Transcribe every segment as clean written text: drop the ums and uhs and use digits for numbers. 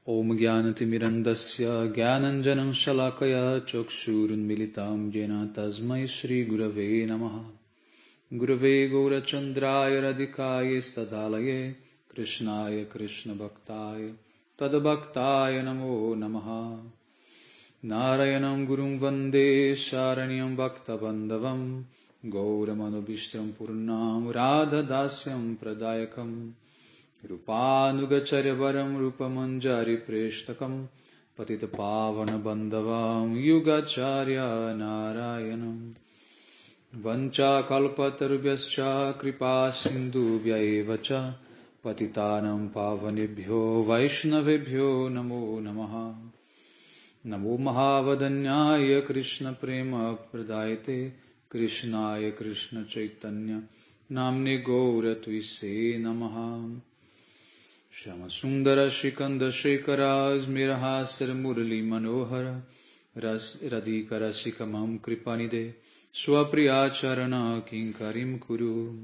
Om Jnanatimirandasya Jnananjanam Shalakaya Chakshurunmilitam Jena Tasmai Shri Gurave Namaha Gurave Gaurachandraya Radhikaya Stadalaye Krishnaya Krishna Bhaktaya Tadabhaktaya Namo Namaha Narayanam Gurum Vande Sharanyam Bhakta Bandhavam Gauramanobiштram Purnam Radha Dasyam Pradayakam Rupanugacharya Varam Rupamanjari Preshtakam Patita Pavana Bandhavam Yugacharya Narayanam Vancha Kalpatarubhyascha Kripa Sindhubhya Evacha Patitanam Pavanebhyo Vaishnavebhyo Namo Namaha Namo Mahavadanyaya Krishna Prema Pradayate Krishnaya Krishna Chaitanya Namne Gaura Tuise Namaha Shama Sundara Shikanda Shekara Smirahasar Murali Manohara Radhikara Shikamam Kripanide Swapriya Charana Kinkarim Kuru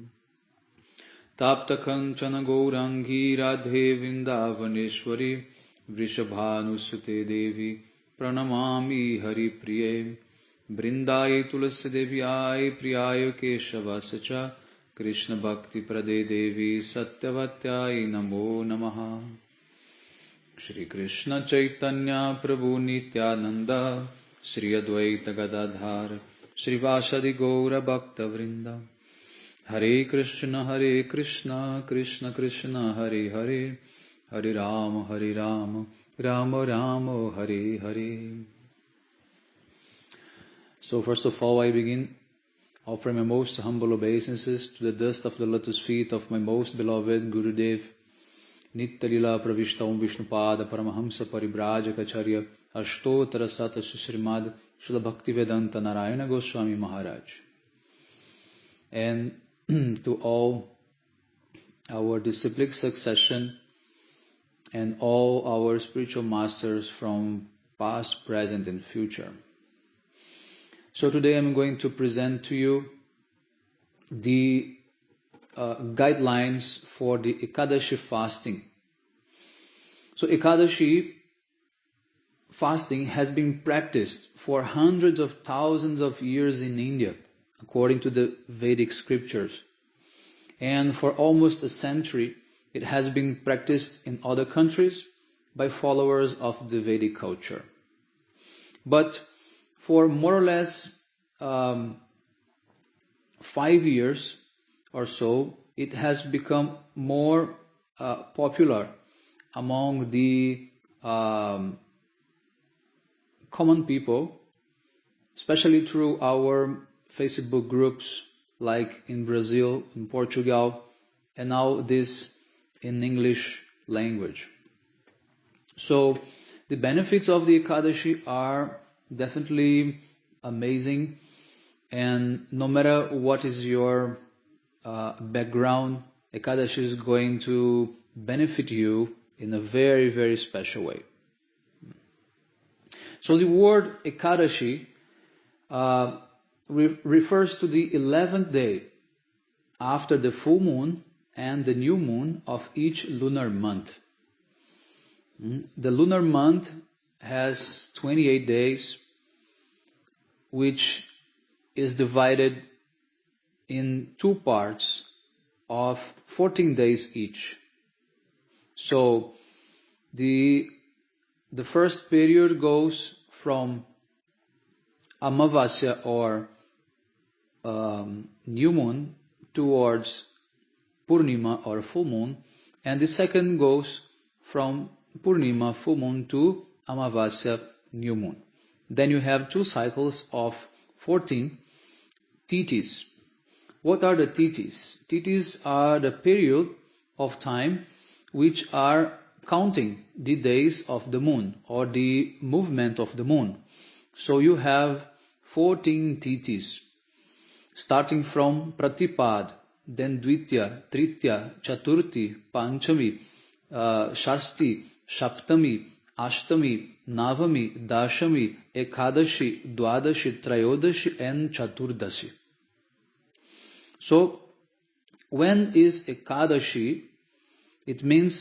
Tapta Kanchana Gaurangi Radhe Vindavaneshwari Vrishabhanusute Devi Pranamami Hari Priye Brindaye Tulasi Devyai Priyayo Keshavasacha Krishna Bhakti Prade Devi Satyavatyai Namo Namaha Shri Krishna Chaitanya Prabhu Nityananda Shri Advaita Gadadhar Shri Vasadi Gaura Bhakta Vrinda Hare Krishna Krishna Krishna Hare Hare Hare Rama Rama Rama Hare Hare. So first of all I begin offering my most humble obeisances to the dust of the lotus feet of my most beloved Gurudev, Nitya-lila Pravishtaum Vishnupada Paramahamsa Paribrajaka-charya Ashtotara Sata Srimad Srila Bhaktivedanta Narayana Goswami Maharaj. And to all our disciplic succession and all our spiritual masters from past, present and future. So today I'm going to present to you the guidelines for the Ekadashi fasting. So Ekadashi fasting has been practiced for hundreds of thousands of years in India, according to the Vedic scriptures. And for almost a century, it has been practiced in other countries by followers of the Vedic culture. But for more or less 5 years or so, it has become more popular among the common people, especially through our Facebook groups like in Brazil, in Portugal, and now this in English language. So the benefits of the Ekadashi are definitely amazing, and no matter what is your background, Ekadashi is going to benefit you in a very, very special way. So the word Ekadashi refers to the 11th day after the full moon and the new moon of each lunar month. The lunar month has 28 days, which is divided in two parts of 14 days each. So the first period goes from Amavasya or new moon towards Purnima or full moon, and the second goes from Purnima full moon to Amavasya new moon. Then you have 2 cycles of 14 tithis. What are the tithis? Tithis are the period of time which are counting the days of the moon or the movement of the moon. So you have 14 tithis, starting from Pratipad, then Dvitya, Tritya, Chaturthi, Panchami, Shasti, Shaptami, Ashtami, Navami, Dashami, Ekadashi, Dwadashi, Trayodashi and Chaturdashi. So when is Ekadashi? it means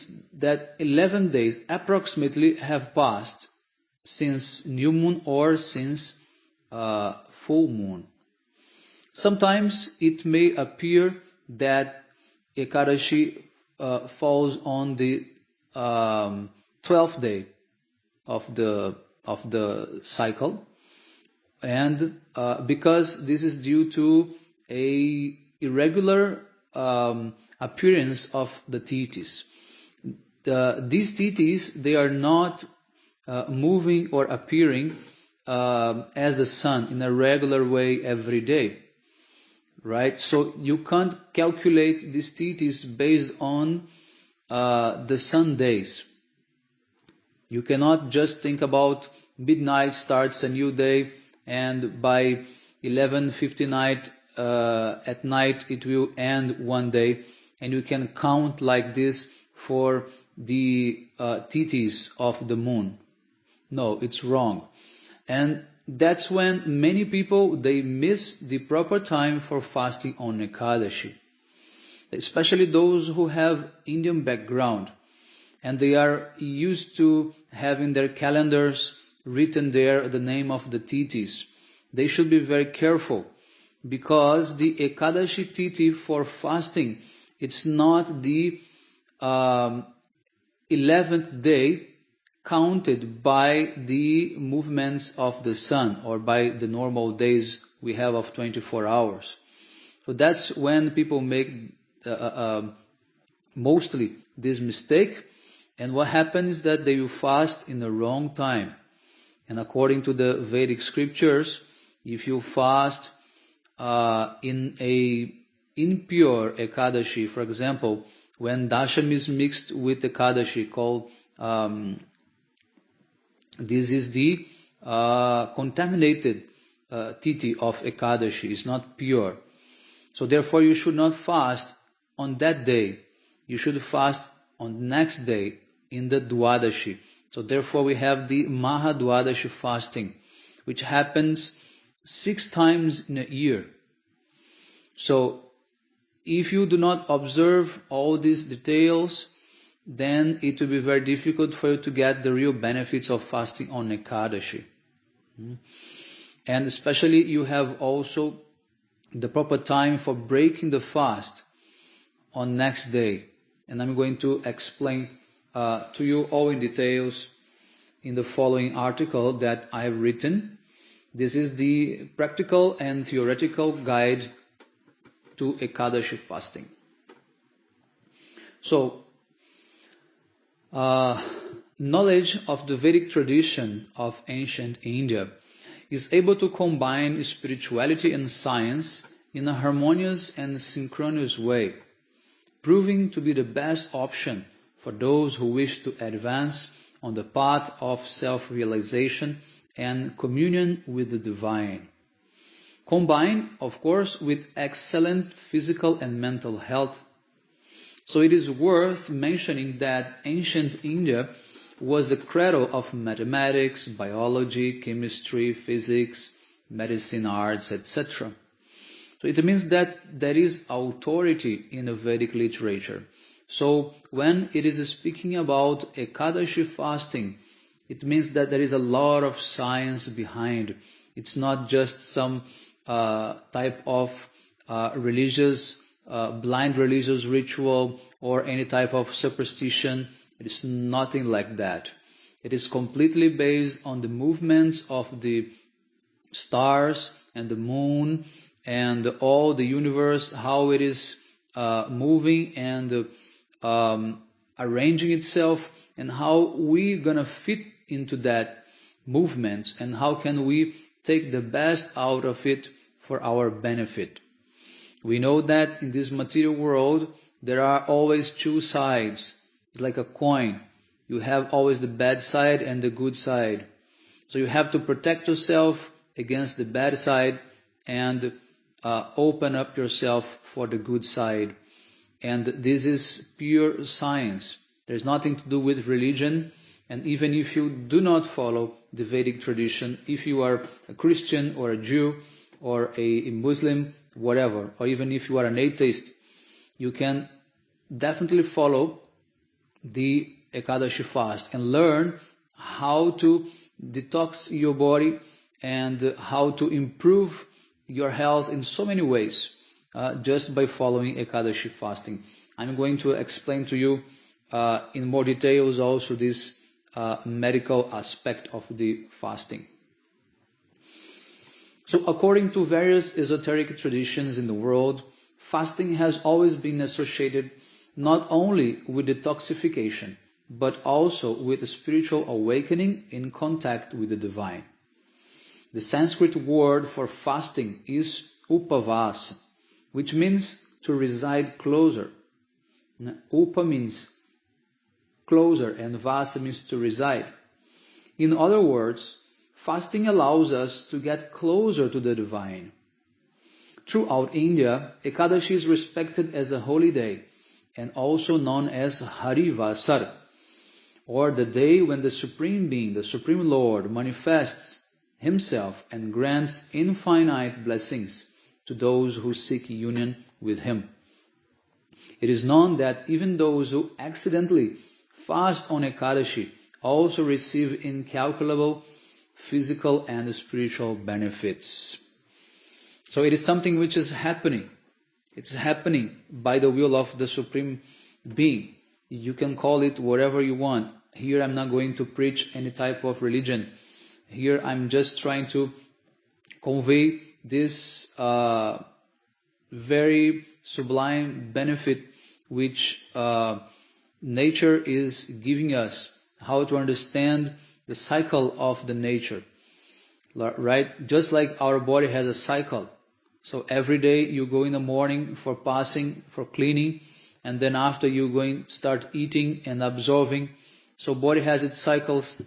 that 11 days approximately have passed since new moon or since full moon. Sometimes it may appear that Ekadashi falls on the 12th day of the cycle, and because this is due to a irregular appearance of the tithis. These tithis, they are not moving or appearing as the sun in a regular way every day, right? So you can't calculate these tithis based on the sun days. You cannot just think about midnight starts a new day, and by 11:59 at night it will end one day, and you can count like this for the tithis of the moon. No, it's wrong. And that's when many people, they miss the proper time for fasting on Ekadashi. Especially those who have Indian background, and they are used to having their calendars written there the name of the tithis. They should be very careful, because the Ekadashi tithi for fasting, it's not the 11th day counted by the movements of the sun or by the normal days we have of 24 hours. So that's when people make mostly this mistake, and what happens is that they will fast in the wrong time. And according to the Vedic scriptures, if you fast in a impure Ekadashi, for example, when Dashami is mixed with Ekadashi, called this is the contaminated tithi of Ekadashi, it's not pure. So therefore you should not fast on that day. You should fast on the next day in the Dwadashi. So therefore we have the Maha Dwadashi fasting, which happens 6 times in a year. So if you do not observe all these details, then it will be very difficult for you to get the real benefits of fasting on Ekadashi. And especially you have also the proper time for breaking the fast on next day. And I'm going to explain to you all in details in the following article that I have written. This is the practical and theoretical guide to Ekadashi fasting. So, knowledge of the Vedic tradition of ancient India is able to combine spirituality and science in a harmonious and synchronous way, proving to be the best option for those who wish to advance on the path of self-realization and communion with the divine. Combined, of course, with excellent physical and mental health. So it is worth mentioning that ancient India was the cradle of mathematics, biology, chemistry, physics, medicine, arts, etc. So it means that there is authority in the Vedic literature. So when it is speaking about Ekadashi fasting, it means that there is a lot of science behind. It's not just some type of religious, blind religious ritual or any type of superstition. It is nothing like that. It is completely based on the movements of the stars and the moon and all the universe, how it is moving and arranging itself, and how we're gonna fit into that movement, and how can we take the best out of it for our benefit. We know that in this material world there are always two sides. It's like a coin. You have always the bad side and the good side. So you have to protect yourself against the bad side and open up yourself for the good side. And this is pure science. There's nothing to do with religion. And even if you do not follow the Vedic tradition, if you are a Christian or a Jew or a Muslim, whatever, or even if you are an atheist, you can definitely follow the Ekadashi Fast and learn how to detox your body and how to improve your health in so many ways just by following Ekadashi fasting. I'm going to explain to you in more details also this medical aspect of the fasting. So according to various esoteric traditions in the world, fasting has always been associated not only with detoxification, but also with a spiritual awakening in contact with the divine. The Sanskrit word for fasting is upavasa, which means to reside closer. Upa means closer and vasa means to reside. In other words, fasting allows us to get closer to the divine. Throughout India, Ekadashi is respected as a holy day and also known as Harivasar, or the day when the Supreme Being, the Supreme Lord, manifests Himself and grants infinite blessings to those who seek union with Him. It is known that even those who accidentally fast on Ekadashi also receive incalculable physical and spiritual benefits. So it is something which is happening. It's happening by the will of the Supreme Being. You can call it whatever you want. Here I'm not going to preach any type of religion. Here I'm just trying to convey this very sublime benefit which nature is giving us, how to understand the cycle of the nature, right? Just like our body has a cycle. So every day you go in the morning for passing, for cleaning, and then after you start eating and absorbing. So body has its cycles.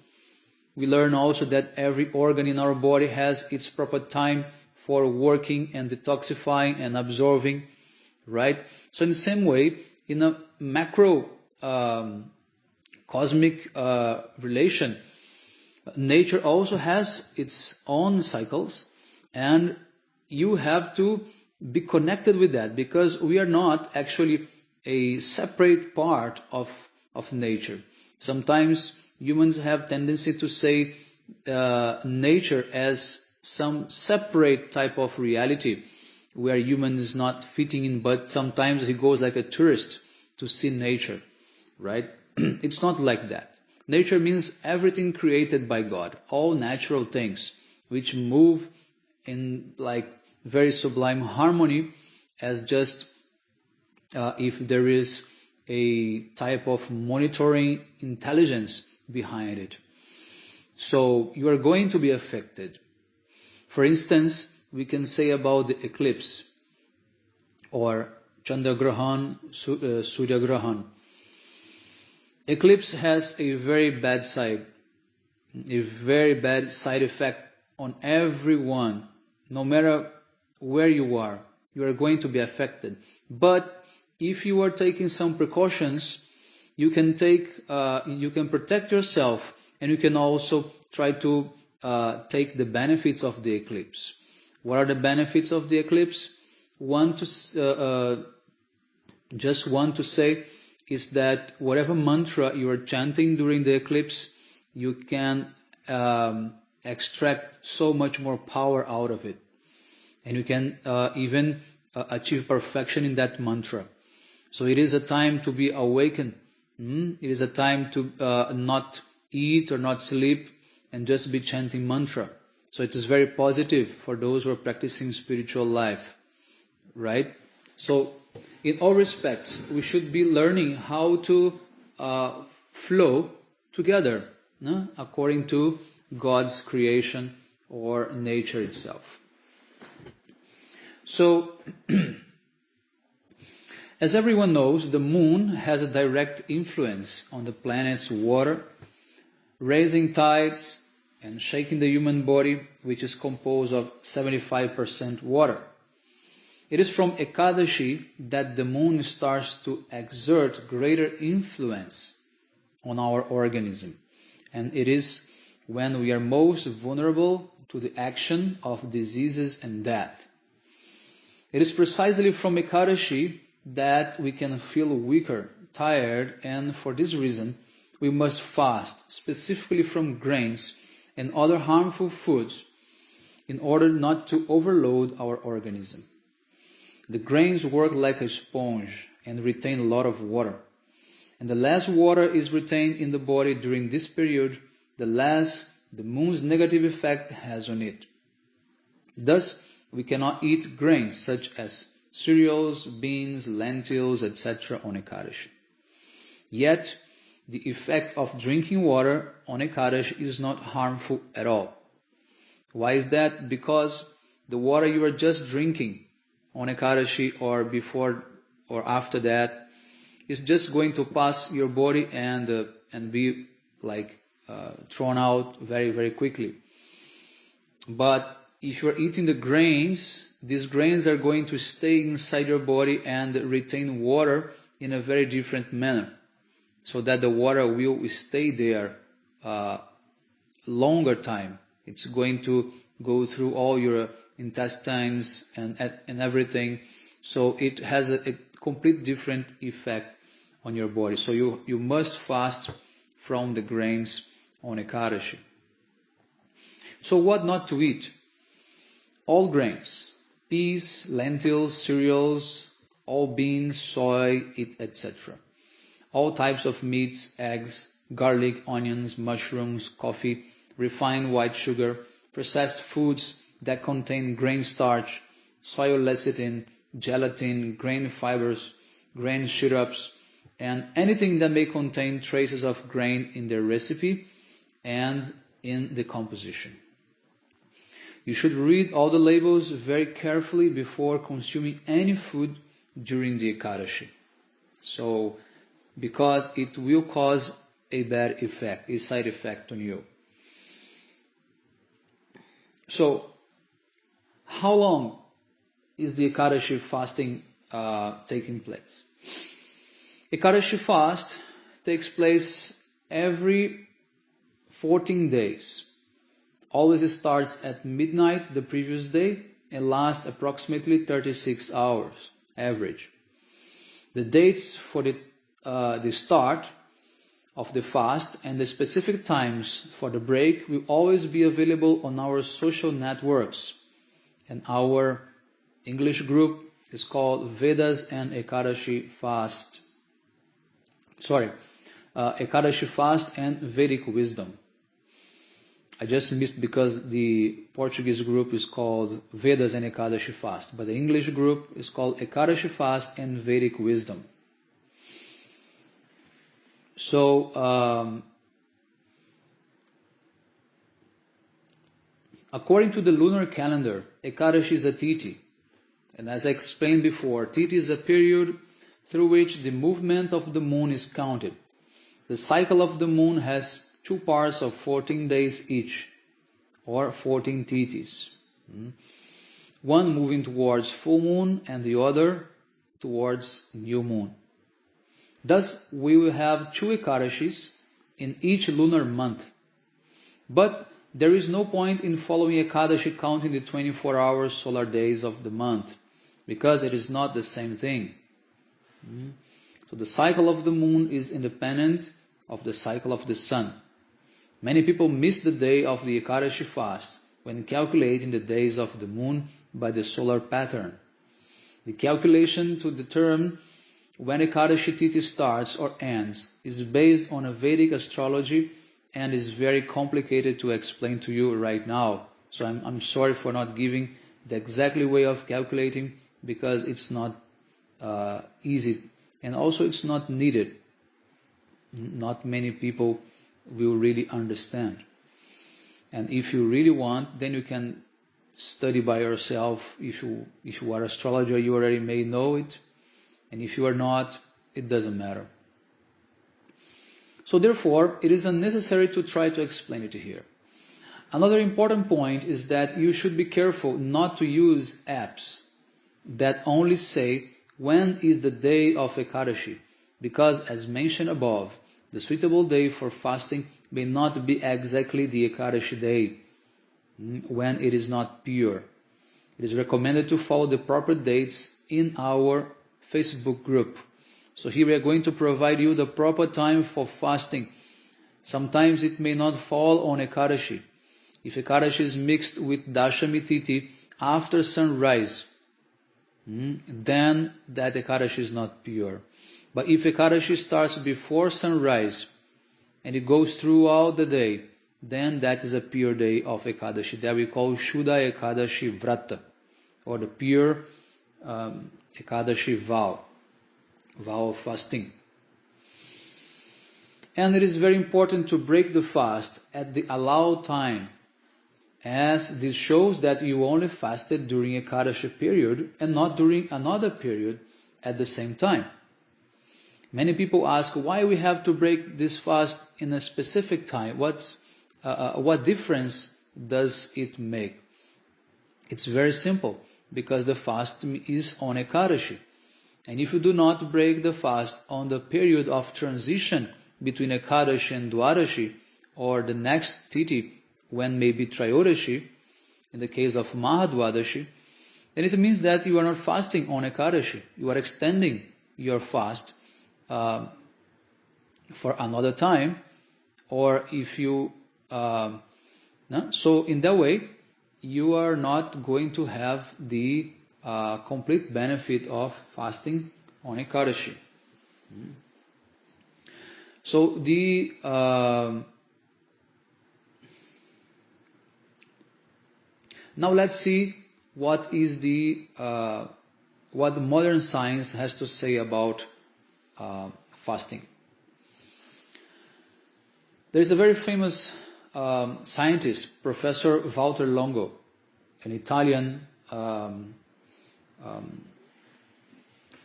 We learn also that every organ in our body has its proper time for working and detoxifying and absorbing, right? So in the same way, in a macro cosmic relation, nature also has its own cycles, and you have to be connected with that, because we are not actually a separate part of nature. Sometimes humans have tendency to say nature as some separate type of reality where human is not fitting in, but sometimes he goes like a tourist to see nature, right? It's not like that. Nature means everything created by God, all natural things which move in like very sublime harmony, as just if there is a type of monitoring intelligence behind it. So you are going to be affected. For instance, we can say about the eclipse or Chandragrahan, Suryagrahan. Eclipse has a very bad side effect on everyone. No matter where you are going to be affected. But if you are taking some precautions, you can protect yourself, and you can also try to take the benefits of the eclipse. What are the benefits of the eclipse? Just one to say is that whatever mantra you are chanting during the eclipse, you can extract so much more power out of it. And you can even achieve perfection in that mantra. So it is a time to be awakened. It is a time to not eat or not sleep and just be chanting mantra. So it is very positive for those who are practicing spiritual life, right? So in all respects, we should be learning how to flow together according to God's creation or nature itself. So, as everyone knows, the moon has a direct influence on the planet's water, raising tides and shaking the human body, which is composed of 75% water. It is from Ekadashi that the moon starts to exert greater influence on our organism, and it is when we are most vulnerable to the action of diseases and death. It is precisely from Ekadashi that we can feel weaker, tired, and for this reason, we must fast, specifically from grains and other harmful foods, in order not to overload our organism. The grains work like a sponge and retain a lot of water. And the less water is retained in the body during this period, the less the moon's negative effect has on it. Thus, we cannot eat grains such as cereals, beans, lentils, etc. on Ekadashi. Yet, the effect of drinking water on Ekadashi is not harmful at all. Why is that? Because the water you are just drinking on Ekadashi or before or after that is just going to pass your body and be thrown out very, very quickly. But if you are eating the grains, these grains are going to stay inside your body and retain water in a very different manner, so that the water will stay there longer time. It's going to go through all your intestines and everything, so it has a complete different effect on your body. So you must fast from the grains on Ekadashi. So what not to eat? All grains, peas, lentils, cereals, all beans, soy, etc. All types of meats, eggs, garlic, onions, mushrooms, coffee, refined white sugar, processed foods that contain grain starch, soy lecithin, gelatin, grain fibers, grain syrups, and anything that may contain traces of grain in their recipe and in the composition. You should read all the labels very carefully before consuming any food during the Ekadashi. So, because it will cause a bad effect, a side effect on you. So, how long is the Ekadashi fasting taking place? Ekadashi fast takes place every 14 days. Always starts at midnight the previous day and lasts approximately 36 hours average. The dates for the start of the fast and the specific times for the break will always be available on our social networks. And our English group is called Vedas and Ekadashi Fast. Ekadashi Fast and Vedic Wisdom. I just missed because the Portuguese group is called Vedas and Ekadashi Fast, but the English group is called Ekadashi Fast and Vedic Wisdom. So, according to the lunar calendar, Ekadashi is a Tithi. And as I explained before, Tithi is a period through which the movement of the moon is counted. The cycle of the moon has 2 parts of 14 days each, or 14 Tithis. One moving towards full moon and the other towards new moon. Thus, we will have 2 Ekadashis in each lunar month. But there is no point in following Ekadashi counting the 24-hour solar days of the month, because it is not the same thing. So the cycle of the moon is independent of the cycle of the sun. Many people miss the day of the Ekadashi fast when calculating the days of the moon by the solar pattern. The calculation to determine when Ekadashi Tithi starts or ends is based on a Vedic astrology and is very complicated to explain to you right now. So I'm sorry for not giving the exactly way of calculating, because it's not easy, and also it's not needed. Not many people will really understand. And if you really want, then you can study by yourself. If you are an astrologer, you already may know it. And if you are not, it doesn't matter. So therefore, it is unnecessary to try to explain it here. Another important point is that you should be careful not to use apps that only say when is the day of Ekadashi, because as mentioned above, the suitable day for fasting may not be exactly the Ekadashi day when it is not pure. It is recommended to follow the proper dates in our Facebook group, So here we are going to provide you the proper time for fasting. Sometimes it may not fall on Ekadashi. If Ekadashi is mixed with Dashami Titi after sunrise, then that Ekadashi is not pure. But if Ekadashi starts before sunrise and it goes throughout the day, then that is a pure day of Ekadashi. That we call Shuddha Ekadashi Vrata, or the pure Ekadashi vow of fasting. And it is very important to break the fast at the allowed time, as this shows that you only fasted during Ekadashi period and not during another period at the same time. Many people ask why we have to break this fast in a specific time. What difference does it make? It's very simple, because the fast is on Ekadashi. And if you do not break the fast on the period of transition between Ekadashi and Dwadashi, or the next Titi, when maybe Trayodashi, in the case of Mahadwadashi, then it means that you are not fasting on Ekadashi. You are extending your fast for another time, or if you so in that way you are not going to have the complete benefit of fasting on Ekadashi. So the now let's see what is the what the modern science has to say about fasting. There is a very famous scientist, Professor Walter Longo, an Italian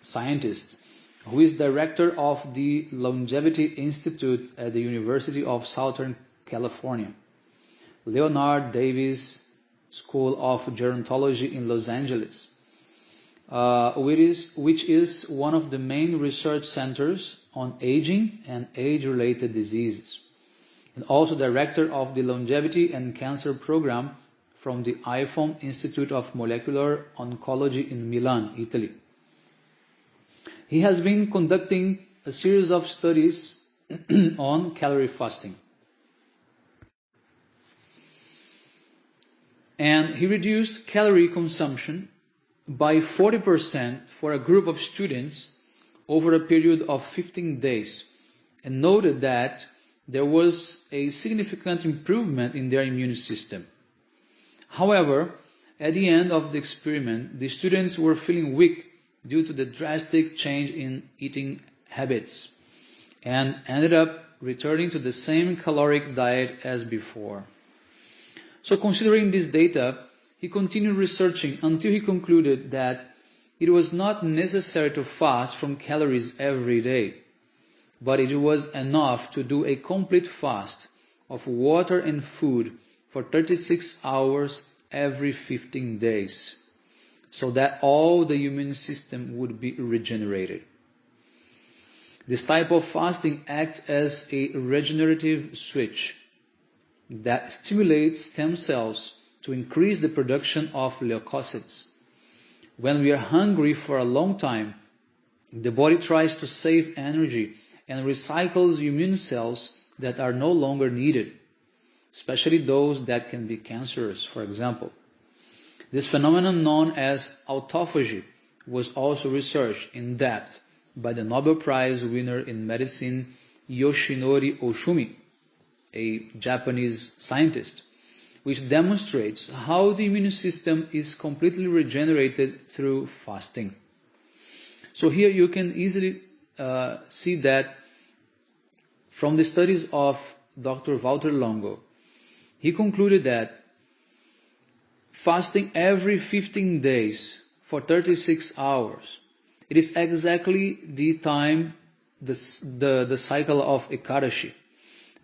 scientist, who is director of the Longevity Institute at the University of Southern California, Leonard Davis School of Gerontology in Los Angeles, which is one of the main research centers on aging and age-related diseases, and also director of the Longevity and Cancer Program from the IFOM Institute of Molecular Oncology in Milan, Italy. He has been conducting a series of studies on calorie fasting. And he reduced calorie consumption by 40% for a group of students over a period of 15 days, and noted that there was a significant improvement in their immune system. However, at the end of the experiment, the students were feeling weak due to the drastic change in eating habits, and ended up returning to the same caloric diet as before. So considering this data, he continued researching until he concluded that it was not necessary to fast from calories every day, but it was enough to do a complete fast of water and food for 36 hours every 15 days, so that all the immune system would be regenerated. This type of fasting acts as a regenerative switch that stimulates stem cells to increase the production of leukocytes. When we are hungry for a long time, the body tries to save energy and recycles immune cells that are no longer needed, especially those that can be cancerous, for example. This phenomenon, known as autophagy, was also researched in depth by the Nobel Prize winner in medicine Yoshinori Oshumi, a Japanese scientist, which demonstrates how the immune system is completely regenerated through fasting. So here you can easily see that from the studies of Dr. Walter Longo, he concluded that fasting every 15 days for 36 hours, it is exactly the time, the cycle of Ekadashi.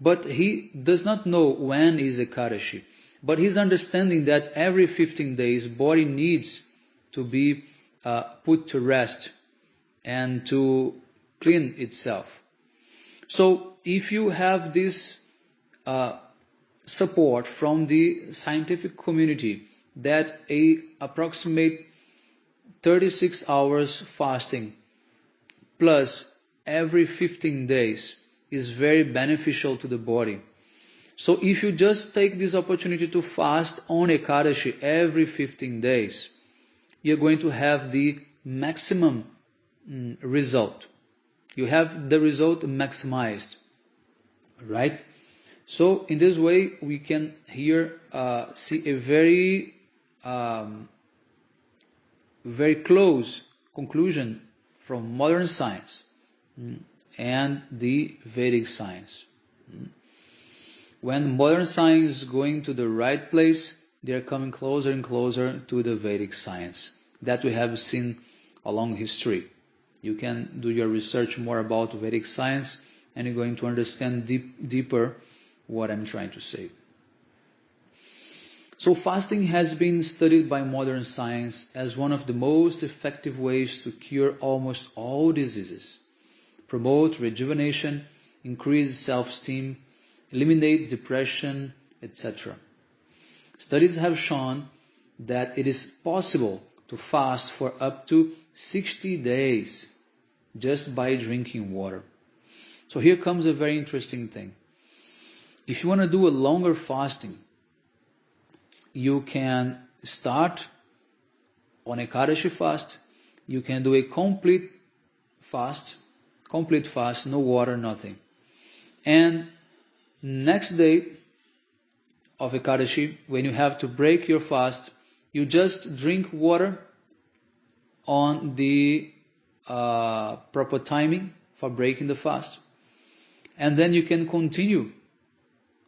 But he does not know when is Ekadashi. But he's understanding that every 15 days, body needs to be put to rest and to clean itself. So if you have this support from the scientific community that a approximate 36 hours fasting plus every 15 days is very beneficial to the body. So if you just take this opportunity to fast on Ekadashi every 15 days, you're going to have the maximum result. You have the result maximized, right? So in this way, we can here see a very very close conclusion from modern science and the Vedic science. When modern science is going to the right place, they are coming closer and closer to the Vedic science that we have seen along history. You can do your research more about Vedic science and you're going to understand deeper what I'm trying to say. So fasting has been studied by modern science as one of the most effective ways to cure almost all diseases, promote rejuvenation, increase self-esteem, eliminate depression, etc. Studies have shown that it is possible to fast for up to 60 days just by drinking water. So here comes a very interesting thing. If you want to do a longer fasting, you can start on Ekadashi fast. You can do a complete fast, no water, nothing. And next day of Ekadashi, when you have to break your fast, you just drink water on the proper timing for breaking the fast. And then you can continue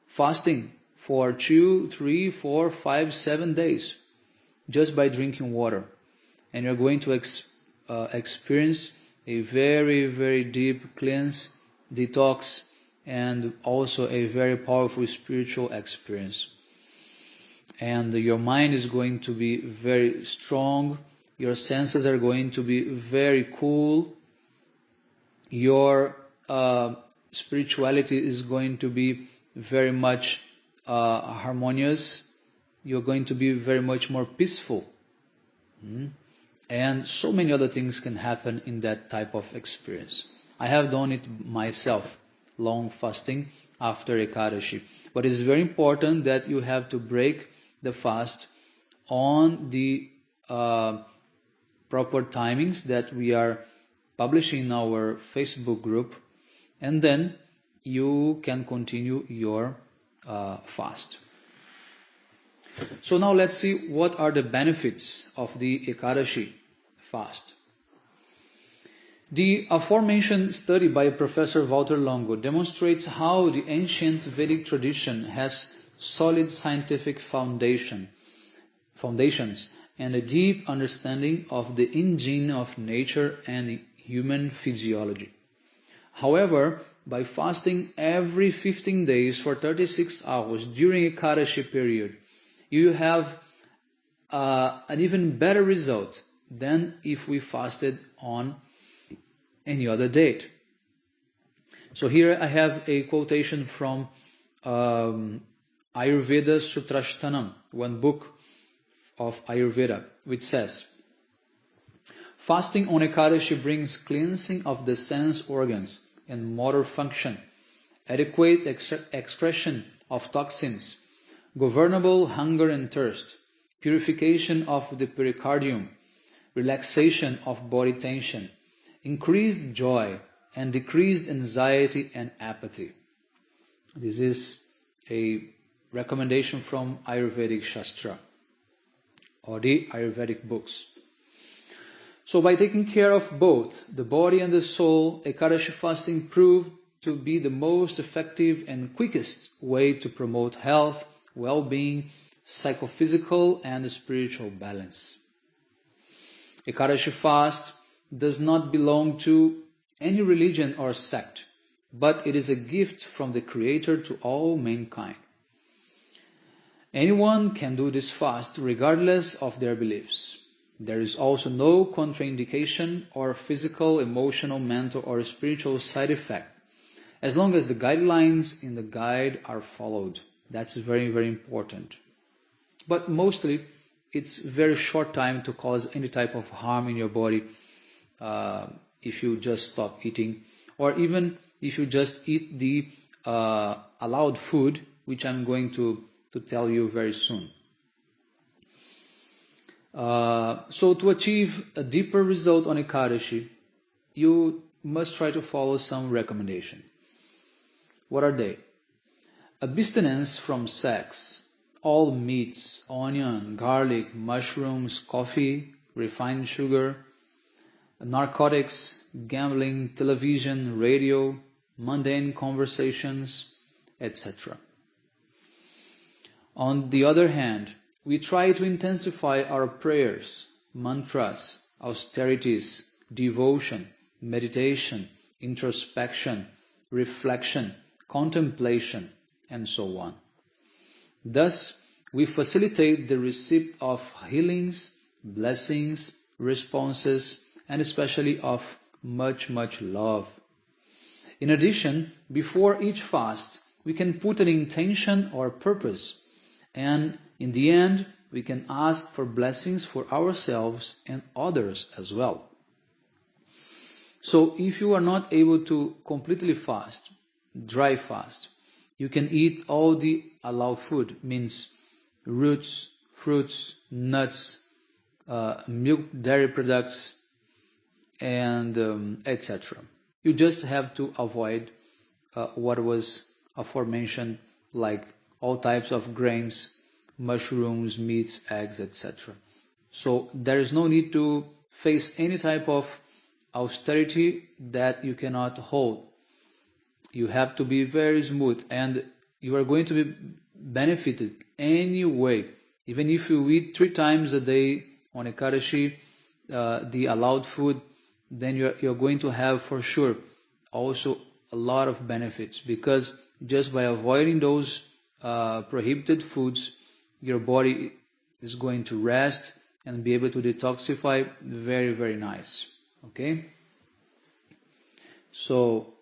fasting for 2, 3, 4, 5, 7 days just by drinking water. And you're going to experience a very, very deep cleanse, detox, and also a very powerful spiritual experience. And your mind is going to be very strong. Your senses are going to be very cool. Your spirituality is going to be very much harmonious. You're going to be very much more peaceful. And so many other things can happen in that type of experience. I have done it myself, long fasting after Ekadashi. But it's very important that you have to break the fast on the proper timings that we are publishing in our Facebook group, and then you can continue your fast. So now let's see what are the benefits of the Ekadashi fast. The aforementioned study by Professor Walter Longo demonstrates how the ancient Vedic tradition has solid scientific foundations and a deep understanding of the engine of nature and human physiology. However, by fasting every 15 days for 36 hours during Ekadashi period, you have an even better result than if we fasted on any other date. So here I have a quotation from Ayurveda Sutrashtanam, one book of Ayurveda, which says, fasting on Ekadashi brings cleansing of the sense organs and motor function, adequate excretion of toxins, governable hunger and thirst, purification of the pericardium, relaxation of body tension, increased joy, and decreased anxiety and apathy. This is a recommendation from Ayurvedic Shastra or the Ayurvedic books. So by taking care of both the body and the soul, Ekadashi fasting proved to be the most effective and quickest way to promote health, well-being, psychophysical and spiritual balance. Ekadashi fast does not belong to any religion or sect, but it is a gift from the Creator to all mankind. Anyone can do this fast regardless of their beliefs. There is also no contraindication or physical, emotional, mental or spiritual side effect, as long as the guidelines in the guide are followed. That's very, very important. But mostly, it's very short time to cause any type of harm in your body if you just stop eating or even if you just eat the allowed food, which I'm going to tell you very soon. So to achieve a deeper result on Ekadashi, you must try to follow some recommendation. What are they? Abstinence from sex, all meats, onion, garlic, mushrooms, coffee, refined sugar, narcotics, gambling, television, radio, mundane conversations, etc. On the other hand, we try to intensify our prayers, mantras, austerities, devotion, meditation, introspection, reflection, contemplation, and so on. Thus, we facilitate the receipt of healings, blessings, responses, and especially of much, much love. In addition, before each fast, we can put an intention or purpose, and in the end, we can ask for blessings for ourselves and others as well. So if you are not able to completely fast, dry fast, you can eat all the allowed food, means roots, fruits, nuts, milk, dairy products, and etc. You just have to avoid what was aforementioned, like all types of grains, mushrooms, meats, eggs, etc. So there is no need to face any type of austerity that you cannot hold. You have to be very smooth, and you are going to be benefited anyway. Even if you eat 3 times a day on Ekadashi, the allowed food, then you're going to have for sure also a lot of benefits, because just by avoiding those prohibited foods, your body is going to rest and be able to detoxify very, very nice. Okay? So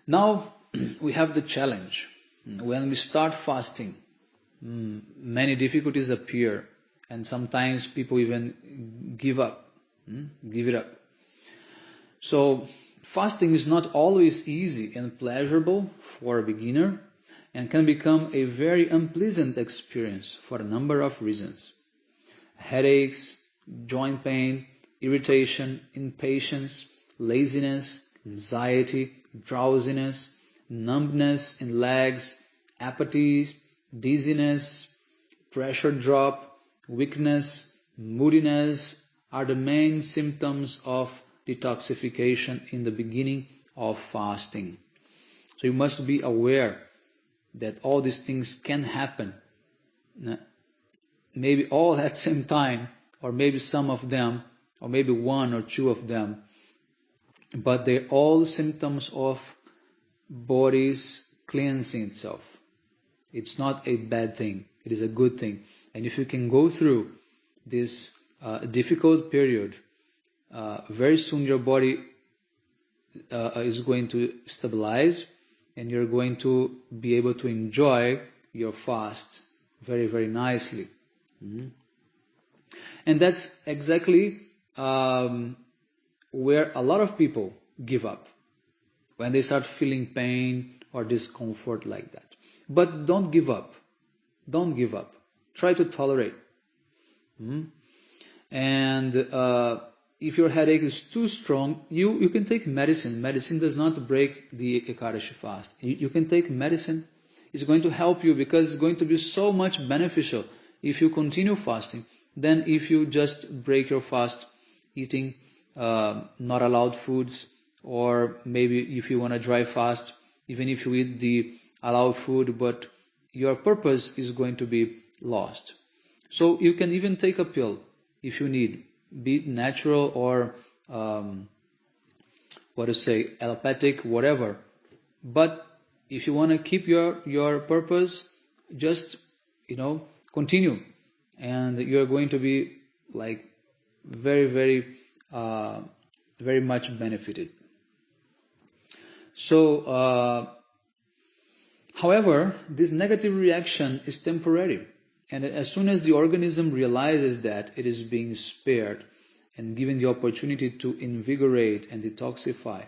now we have the challenge. When we start fasting, many difficulties appear, and sometimes people even give up. Give it up. So fasting is not always easy and pleasurable for a beginner, and can become a very unpleasant experience for a number of reasons. Headaches, joint pain, irritation, impatience, laziness, anxiety, drowsiness, numbness in legs, apathy, dizziness, pressure drop, weakness, moodiness are the main symptoms of detoxification in the beginning of fasting. So you must be aware that all these things can happen, maybe all at the same time, or maybe some of them, or maybe 1 or 2 of them, but they're all symptoms of body's cleansing itself. It's not a bad thing, it is a good thing. And if you can go through this difficult period, very soon your body is going to stabilize, and you're going to be able to enjoy your fast very, very nicely. And that's exactly where a lot of people give up, when they start feeling pain or discomfort like that. But don't give up. Don't give up. Try to tolerate. And if your headache is too strong, you can take medicine. Medicine does not break the Ekadashi fast. You can take medicine. It's going to help you, because it's going to be so much beneficial if you continue fasting than if you just break your fast eating not allowed foods, or maybe if you want to dry fast, even if you eat the allowed food, but your purpose is going to be lost. So you can even take a pill if you need, be it natural or allopathic, whatever. But if you want to keep your purpose, just continue, and you're going to be like very, very very much benefited. So however, this negative reaction is temporary, and as soon as the organism realizes that it is being spared and given the opportunity to invigorate and detoxify,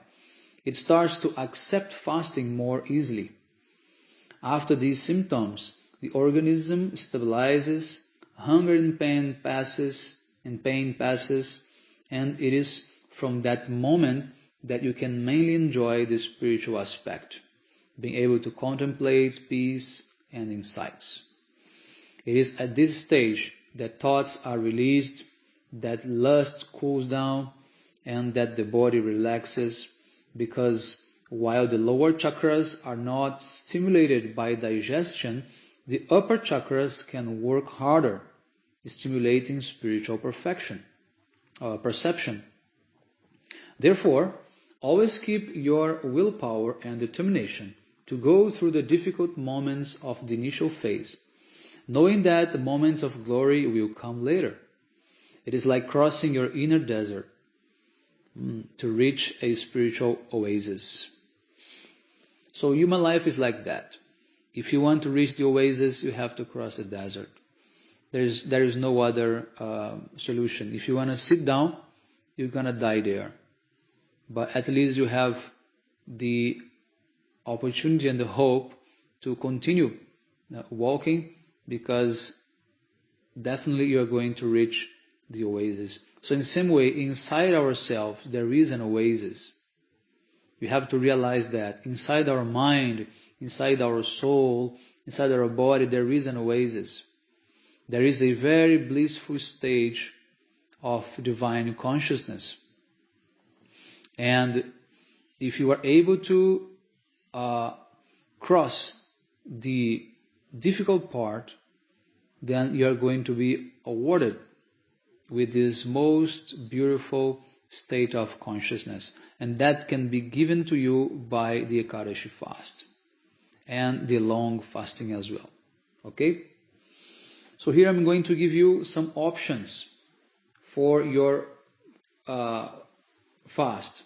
it starts to accept fasting more easily. After these symptoms, the organism stabilizes, hunger and pain passes, and it is from that moment that you can mainly enjoy the spiritual aspect, being able to contemplate peace and insights. It is at this stage that thoughts are released, that lust cools down, and that the body relaxes, because while the lower chakras are not stimulated by digestion, the upper chakras can work harder, stimulating spiritual perception. Therefore, always keep your willpower and determination to go through the difficult moments of the initial phase, knowing that the moments of glory will come later. It is like crossing your inner desert to reach a spiritual oasis. So human life is like that. If you want to reach the oasis, you have to cross the desert. There is no other solution. If you want to sit down, you're going to die there. But at least you have the opportunity and the hope to continue walking, because definitely you're going to reach the oasis. So in the same way, inside ourselves, there is an oasis. We have to realize that inside our mind, inside our soul, inside our body, there is an oasis. There is a very blissful stage of divine consciousness. And if you are able to cross the difficult part, then you are going to be awarded with this most beautiful state of consciousness. And that can be given to you by the Ekadashi Fast and the long fasting as well. Okay? So here I'm going to give you some options for your fast.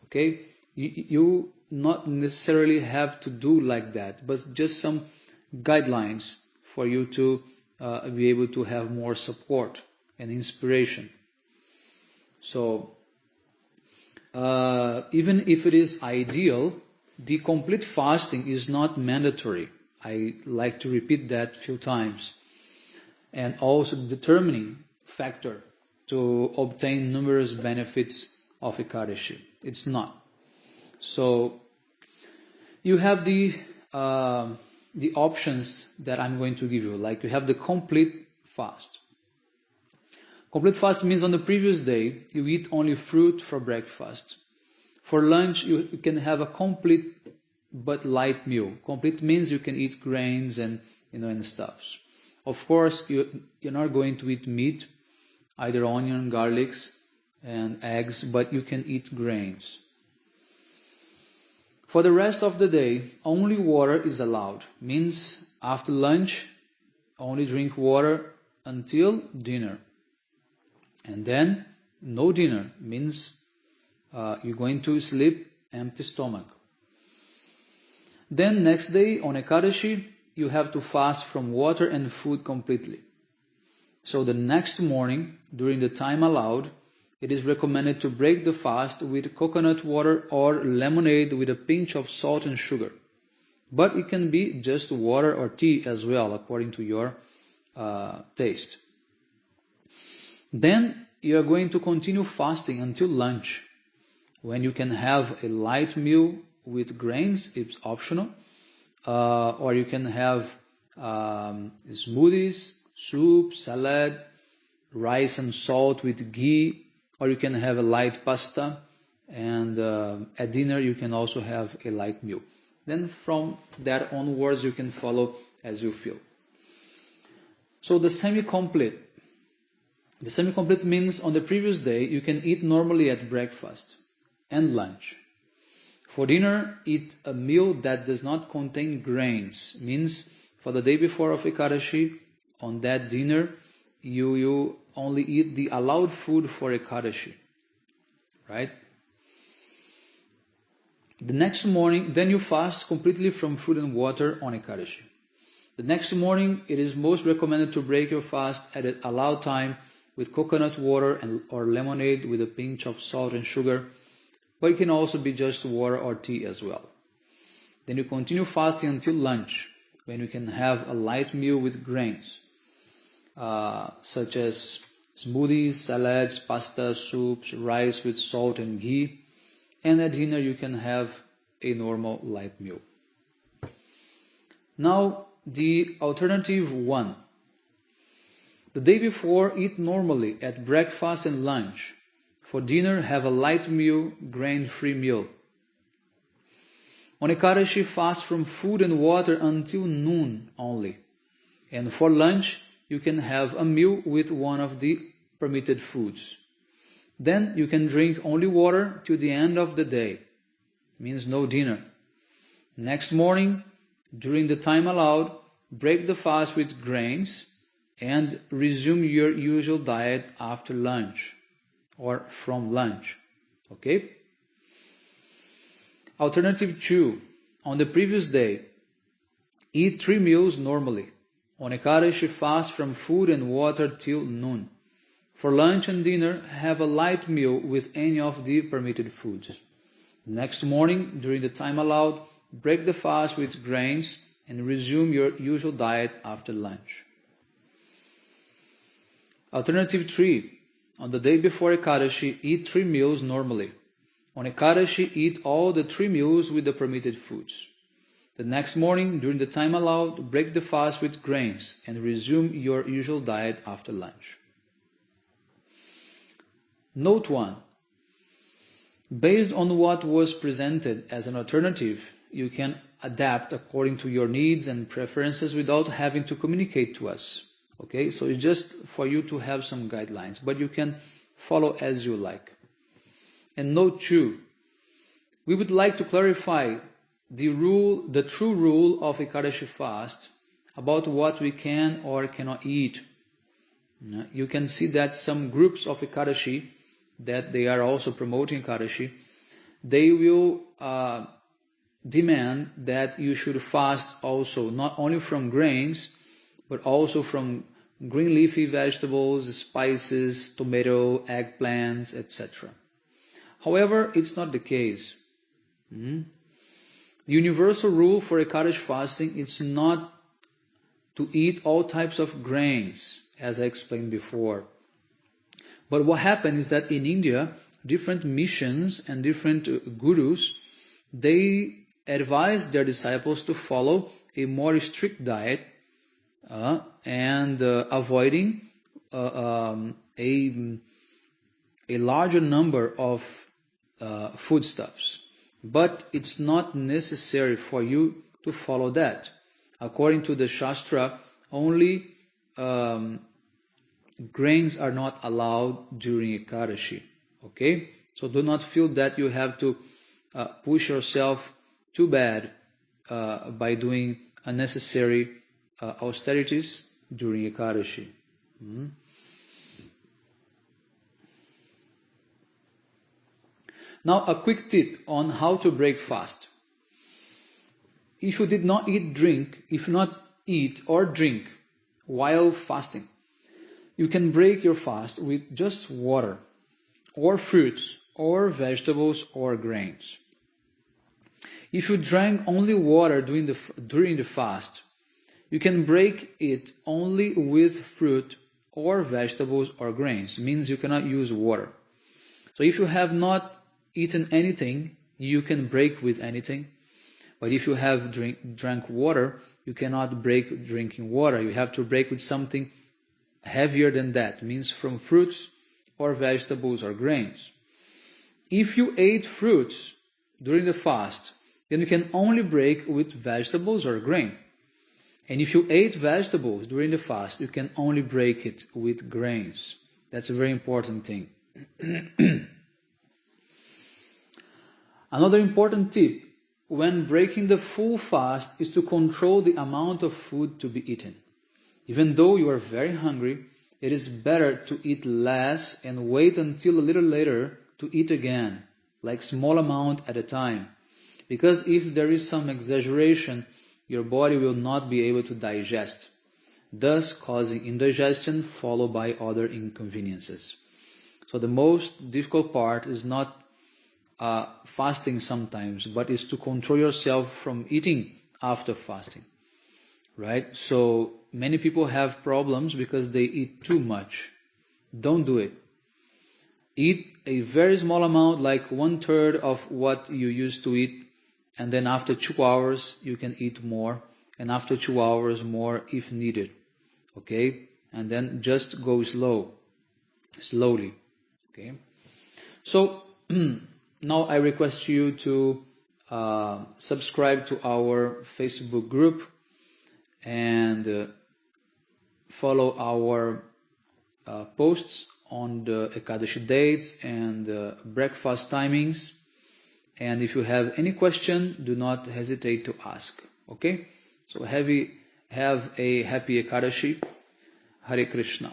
Okay? You not necessarily have to do like that, but just some guidelines for you to be able to have more support and inspiration. So, even if it is ideal, the complete fasting is not mandatory. I like to repeat that a few times. And also the determining factor to obtain numerous benefits of Ekadashi. It's not. So, you have the options that I'm going to give you. Like you have the complete fast. Complete fast means on the previous day, you eat only fruit for breakfast. For lunch, you can have a complete but light meal. Complete means you can eat grains and stuffs. Of course, you're not going to eat meat, either onion, garlics, and eggs, but you can eat grains. For the rest of the day, only water is allowed. Means after lunch, only drink water until dinner. And then no dinner means you're going to sleep empty stomach. Then next day on Ekadashi, you have to fast from water and food completely. So the next morning, during the time allowed, it is recommended to break the fast with coconut water or lemonade with a pinch of salt and sugar. But it can be just water or tea as well, according to your taste. Then you are going to continue fasting until lunch, when you can have a light meal with grains. It's optional. Or you can have smoothies, soup, salad, rice and salt with ghee, or you can have a light pasta, and at dinner you can also have a light meal. Then from that onwards you can follow as you feel. So the semi-complete. The semi-complete means on the previous day you can eat normally at breakfast and lunch. For dinner, eat a meal that does not contain grains. Means for the day before of Ekadashi, on that dinner, you only eat the allowed food for Ekadashi. Right? The next morning, then you fast completely from food and water on Ekadashi. The next morning, it is most recommended to break your fast at an allowed time with coconut water or lemonade with a pinch of salt and sugar, but it can also be just water or tea as well. Then you continue fasting until lunch, when you can have a light meal with grains, such as smoothies, salads, pasta, soups, rice with salt and ghee, and at dinner you can have a normal light meal. Now, the alternative 1. The day before, eat normally at breakfast and lunch. For dinner, have a light meal, grain-free meal. On Ekadashi, fast from food and water until noon only. And for lunch, you can have a meal with one of the permitted foods. Then you can drink only water till the end of the day. Means no dinner. Next morning, during the time allowed, break the fast with grains and resume your usual diet after lunch or from lunch. Okay? Alternative 2. On the previous day, eat 3 meals normally. On Ekadashi, fast from food and water till noon. For lunch and dinner, have a light meal with any of the permitted foods. Next morning, during the time allowed, break the fast with grains and resume your usual diet after lunch. Alternative 3. On the day before Ekadashi, eat 3 meals normally. On Ekadashi, eat all the 3 meals with the permitted foods. The next morning, during the time allowed, break the fast with grains and resume your usual diet after lunch. Note 1. Based on what was presented as an alternative, you can adapt according to your needs and preferences without having to communicate to us. Okay, so it's just for you to have some guidelines, but you can follow as you like. And note 2, we would like to clarify the true rule of Ekadashi fast about what we can or cannot eat. You can see that some groups of Ekadashi, that they are also promoting Ekadashi, they will demand that you should fast also, not only from grains, but also from green leafy vegetables, spices, tomato, eggplants, etc. However, it's not the case. The universal rule for Ekadashi fasting is not to eat all types of grains, as I explained before. But what happened is that in India, different missions and different gurus, they advise their disciples to follow a more strict diet and avoiding a larger number of foodstuffs. But it's not necessary for you to follow that. According to the Shastra, only grains are not allowed during Ekadashi. Okay? So do not feel that you have to push yourself too bad by doing unnecessary austerities during Ekadashi. Now, a quick tip on how to break fast. If you did not eat or drink while fasting, you can break your fast with just water, or fruits, or vegetables, or grains. If you drank only water during the fast, you can break it only with fruit or vegetables or grains. Means you cannot use water. So if you have not eaten anything, you can break with anything. But if you have drank water, you cannot break drinking water. You have to break with something heavier than that. Means from fruits or vegetables or grains. If you ate fruits during the fast, then you can only break with vegetables or grain. And if you ate vegetables during the fast, you can only break it with grains. That's a very important thing. Another important tip when breaking the full fast is to control the amount of food to be eaten. Even though you are very hungry, it is better to eat less and wait until a little later to eat again, like small amount at a time. Because if there is some exaggeration, your body will not be able to digest. thus causing indigestion followed by other inconveniences. So the most difficult part is not fasting sometimes, but is to control yourself from eating after fasting, right? So many people have problems because they eat too much. Don't do it. Eat a very small amount, like 1/3 of what you used to eat, and then after 2 hours you can eat more, and after 2 hours more if needed. Okay? And then just go slowly. Okay? So now I request you to subscribe to our Facebook group and follow our posts on the Ekadashi dates and breakfast timings. And if you have any question, do not hesitate to ask. Okay? So have a happy Ekadashi. Hare Krishna.